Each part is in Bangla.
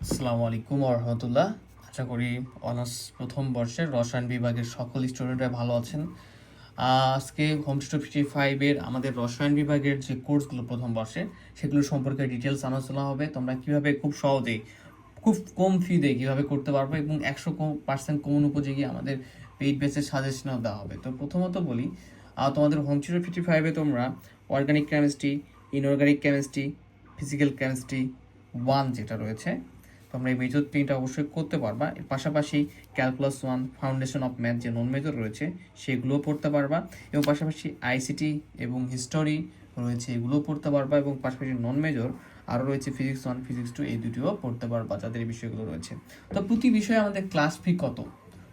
আসসালামু আলাইকুম রহমতুল্লাহ। আশা করি অনার্স প্রথম বর্ষের রসায়ন বিভাগের সকল স্টুডেন্টরা ভালো আছেন। আজকে হোম টিউটর 55-এর আমাদের রসায়ন বিভাগের যে কোর্সগুলো প্রথম বর্ষে সেগুলো সম্পর্কে ডিটেলস আলোচনা হবে। তোমরা কীভাবে খুব সহজেই খুব কম ফিতে কীভাবে করতে পারবে এবং 100% কমন উপযোগী আমাদের পেইড বেসের সাজেশনও দেওয়া হবে। তো প্রথমত বলি, তোমাদের হোম টিউটর 55-এ তোমরা organic chemistry, inorganic chemistry, physical chemistry 1 যেটা রয়েছে তোমরা এই মেজর 3টা অবশ্যই করতে পারবা। এর পাশাপাশি ক্যালকুলাস 1, ফাউন্ডেশন অফ ম্যাথ যে নন মেজর রয়েছে সেগুলোও পড়তে পারবা, এবং পাশাপাশি আইসিটি এবং হিস্টোরি রয়েছে এগুলোও পড়তে পারবা, এবং পাশাপাশি নন মেজর আরও রয়েছে ফিজিক্স 1, ফিজিক্স 2 এই দুটিও পড়তে পারবা যাদের এই বিষয়গুলো রয়েছে। তো প্রতি বিষয়ে আমাদের ক্লাস ফি কত?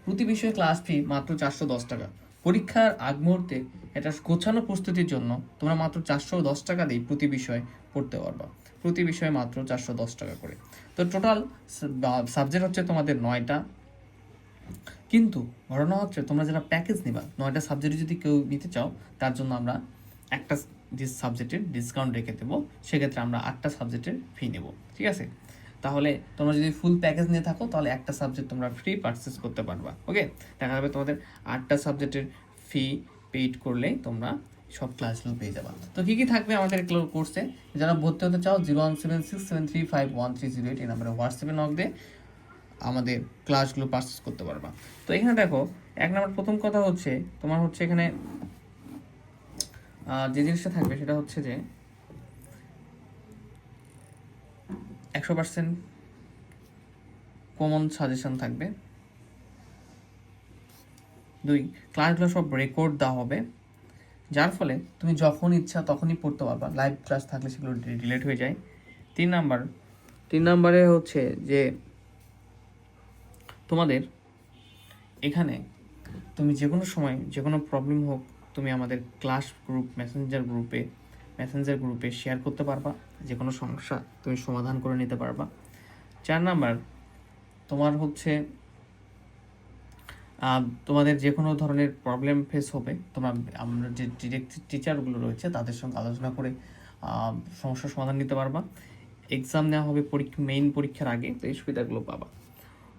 প্রতি বিষয়ে ক্লাস ফি মাত্র 410 টাকা। পরীক্ষার আগ মুহূর্তে এটা গোছানো প্রস্তুতির জন্য তোমরা মাত্র 410 টাকা দিয়ে প্রতি বিষয় পড়তে পারবা। প্রতি বিষয়ে মাত্র 410 টাকা করে। তো টোটাল সাবজেক্ট হচ্ছে তোমাদের 9টা, কিন্তু ঘটনা হচ্ছে তোমরা যারা প্যাকেজ নিবা 9টা সাবজেক্ট যদি কেউ নিতে চাও তার জন্য আমরা একটা সাবজেক্টের ডিসকাউন্ট রেখে দেবো। সেক্ষেত্রে আমরা 8টা সাবজেক্টের ফি নেব, ঠিক আছে? তাহলে তোমরা যদি ফুল প্যাকেজ নিয়ে থাকো তাহলে একটা সাবজেক্ট তোমরা ফ্রি পারচেস করতে পারবা। ওকে, দেখা যাবে তোমাদের 8টা সাবজেক্টের ফি পেইড করলেই তোমরা সব ক্লাসগুলো পেয়ে যাবা। তো কী কী থাকবে আমাদের কোর্সে? যারা ভর্তি হতে চাও 01767351308 এই নাম্বারে হোয়াটসঅ্যাপে নক দিয়ে আমাদের ক্লাসগুলো পারচেস করতে পারবা। তো এখানে দেখো, এক নাম্বার প্রথম কথা হচ্ছে তোমার হচ্ছে এখানে যে জিনিসটা থাকবে সেটা হচ্ছে যে 100% কমন সাজেশন থাকবে। 2, ক্লাসগুলো সব রেকর্ড দেওয়া হবে, যার ফলে তুমি যখন ইচ্ছা তখনই পড়তে পারবা। লাইভ ক্লাস থাকলে সেগুলো ডিলিট হয়ে যায়। 3 নাম্বারে হচ্ছে যে তোমাদের এখানে তুমি যে কোনো সময় যে কোনো প্রবলেম হোক তুমি আমাদের ক্লাস গ্রুপ মেসেঞ্জার গ্রুপে শেয়ার করতে পারবা, যে কোনো সমস্যা তুমি সমাধান করে নিতে পারবা। 4 নাম্বার, তোমার হচ্ছে তোমাদের যে কোনো ধরনের প্রবলেম ফেস হবে তোমরা আমরা যে ডিরেক্ট টিচারগুলো রয়েছে তাদের সঙ্গে আলোচনা করে সমস্যার সমাধান নিতে পারবা। এক্সাম নেওয়া হবে মেইন পরীক্ষার আগে, তো এই সুবিধাগুলো পাবা।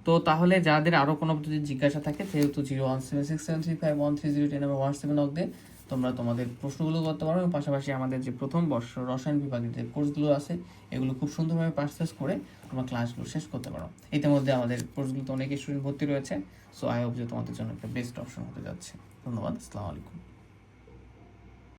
তো তাহলে যাদের আরও কোনো যদি জিজ্ঞাসা থাকে সেহেতু 01767351308 নাম্বার হোয়াটসঅ্যাপে নক দিয়ে তোমরা তোমাদের প্রশ্নগুলো করতে পারো, এবং পাশাপাশি আমাদের যে প্রথম বর্ষ রসায়ন বিভাগের যে কোর্সগুলো আছে এগুলো খুব সুন্দরভাবে পারচেস করে তোমরা ক্লাসগুলো শেষ করতে পারো। ইতিমধ্যে আমাদের কোর্সগুলোতে অনেক স্টুডেন্ট ভর্তি রয়েছে, সো আই হোপ যে তোমাদের জন্য একটা বেস্ট অপশন হতে যাচ্ছে। ধন্যবাদ, আসসালামু আলাইকুম।